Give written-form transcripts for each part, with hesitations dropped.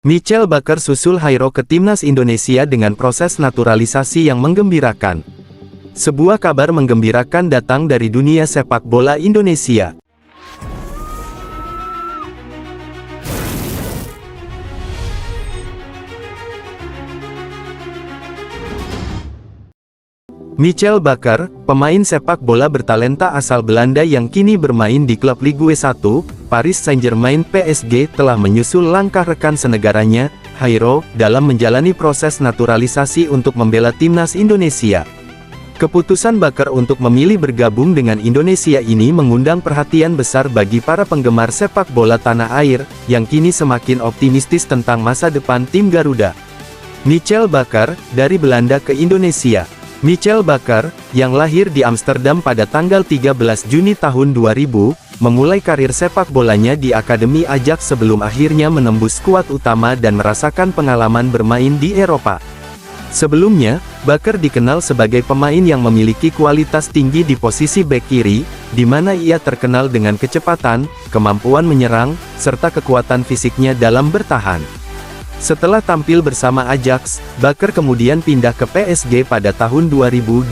Michel Bakker susul Hairo ke timnas Indonesia dengan proses naturalisasi yang menggembirakan. Sebuah kabar menggembirakan datang dari dunia sepak bola Indonesia. Michel Bakker, pemain sepak bola bertalenta asal Belanda yang kini bermain di klub Ligue 1, Paris Saint-Germain PSG, telah menyusul langkah rekan senegaranya, Hairo, dalam menjalani proses naturalisasi untuk membela timnas Indonesia. Keputusan Bakker untuk memilih bergabung dengan Indonesia ini mengundang perhatian besar bagi para penggemar sepak bola tanah air, yang kini semakin optimistis tentang masa depan tim Garuda. Michel Bakker, dari Belanda ke Indonesia. Michel Bakker, yang lahir di Amsterdam pada tanggal 13 Juni tahun 2000, memulai karir sepak bolanya di Akademi Ajax sebelum akhirnya menembus skuad utama dan merasakan pengalaman bermain di Eropa. Sebelumnya, Bakker dikenal sebagai pemain yang memiliki kualitas tinggi di posisi bek kiri, di mana ia terkenal dengan kecepatan, kemampuan menyerang, serta kekuatan fisiknya dalam bertahan. Setelah tampil bersama Ajax, Bakker kemudian pindah ke PSG pada tahun 2020.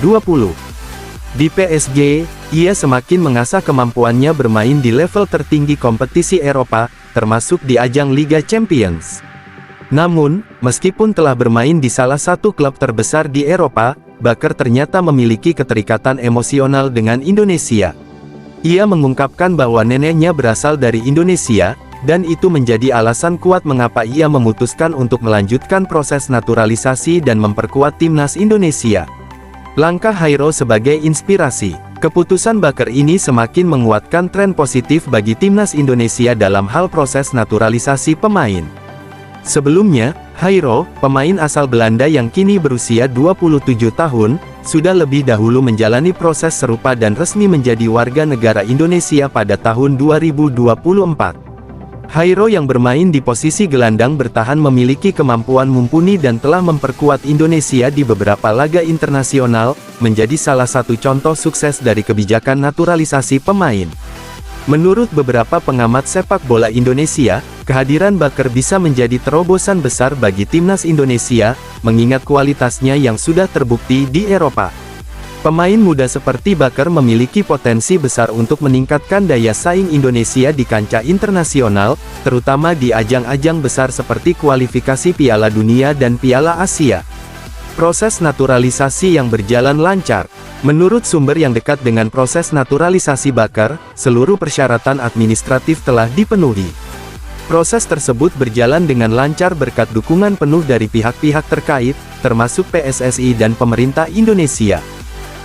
Di PSG, ia semakin mengasah kemampuannya bermain di level tertinggi kompetisi Eropa, termasuk di ajang Liga Champions. Namun, meskipun telah bermain di salah satu klub terbesar di Eropa, Bakker ternyata memiliki keterikatan emosional dengan Indonesia. Ia mengungkapkan bahwa neneknya berasal dari Indonesia, dan itu menjadi alasan kuat mengapa ia memutuskan untuk melanjutkan proses naturalisasi dan memperkuat timnas Indonesia. Langkah Hairo sebagai inspirasi. Keputusan Bakker ini semakin menguatkan tren positif bagi timnas Indonesia dalam hal proses naturalisasi pemain. Sebelumnya, Hairo, pemain asal Belanda yang kini berusia 27 tahun, sudah lebih dahulu menjalani proses serupa dan resmi menjadi warga negara Indonesia pada tahun 2024. Hairo yang bermain di posisi gelandang bertahan memiliki kemampuan mumpuni dan telah memperkuat Indonesia di beberapa laga internasional, menjadi salah satu contoh sukses dari kebijakan naturalisasi pemain. Menurut beberapa pengamat sepak bola Indonesia, kehadiran Bakker bisa menjadi terobosan besar bagi timnas Indonesia, mengingat kualitasnya yang sudah terbukti di Eropa. Pemain muda seperti Bakker memiliki potensi besar untuk meningkatkan daya saing Indonesia di kancah internasional, terutama di ajang-ajang besar seperti kualifikasi Piala Dunia dan Piala Asia. Proses naturalisasi yang berjalan lancar. Menurut sumber yang dekat dengan proses naturalisasi Bakker, seluruh persyaratan administratif telah dipenuhi. Proses tersebut berjalan dengan lancar berkat dukungan penuh dari pihak-pihak terkait, termasuk PSSI dan pemerintah Indonesia.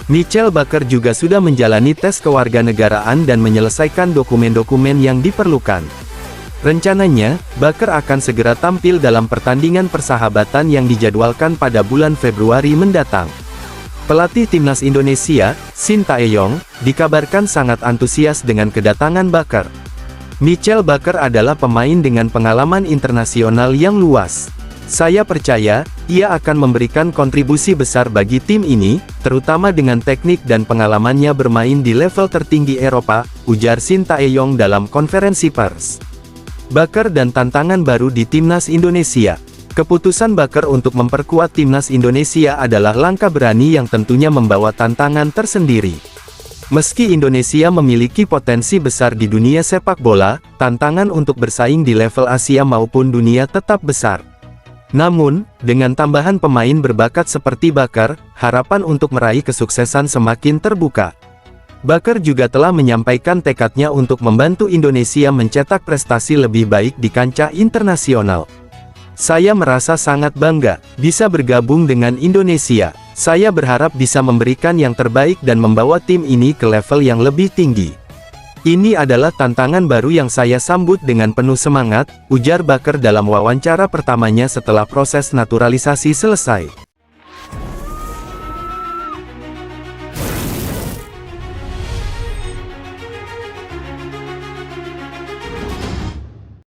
Michel Bakker juga sudah menjalani tes kewarganegaraan dan menyelesaikan dokumen-dokumen yang diperlukan. Rencananya, Bakker akan segera tampil dalam pertandingan persahabatan yang dijadwalkan pada bulan Februari mendatang. Pelatih timnas Indonesia, Shin Tae-yong, dikabarkan sangat antusias dengan kedatangan Bakker. Michel Bakker adalah pemain dengan pengalaman internasional yang luas. Saya percaya, ia akan memberikan kontribusi besar bagi tim ini, terutama dengan teknik dan pengalamannya bermain di level tertinggi Eropa, ujar Shin Tae-yong dalam konferensi pers. Bakker dan tantangan baru di timnas Indonesia. Keputusan Bakker untuk memperkuat timnas Indonesia adalah langkah berani yang tentunya membawa tantangan tersendiri. Meski Indonesia memiliki potensi besar di dunia sepak bola, tantangan untuk bersaing di level Asia maupun dunia tetap besar. Namun, dengan tambahan pemain berbakat seperti Bakker, harapan untuk meraih kesuksesan semakin terbuka. Bakker juga telah menyampaikan tekadnya untuk membantu Indonesia mencetak prestasi lebih baik di kancah internasional. Saya merasa sangat bangga bisa bergabung dengan Indonesia. Saya berharap bisa memberikan yang terbaik dan membawa tim ini ke level yang lebih tinggi. Ini adalah tantangan baru yang saya sambut dengan penuh semangat, ujar Bakker dalam wawancara pertamanya setelah proses naturalisasi selesai.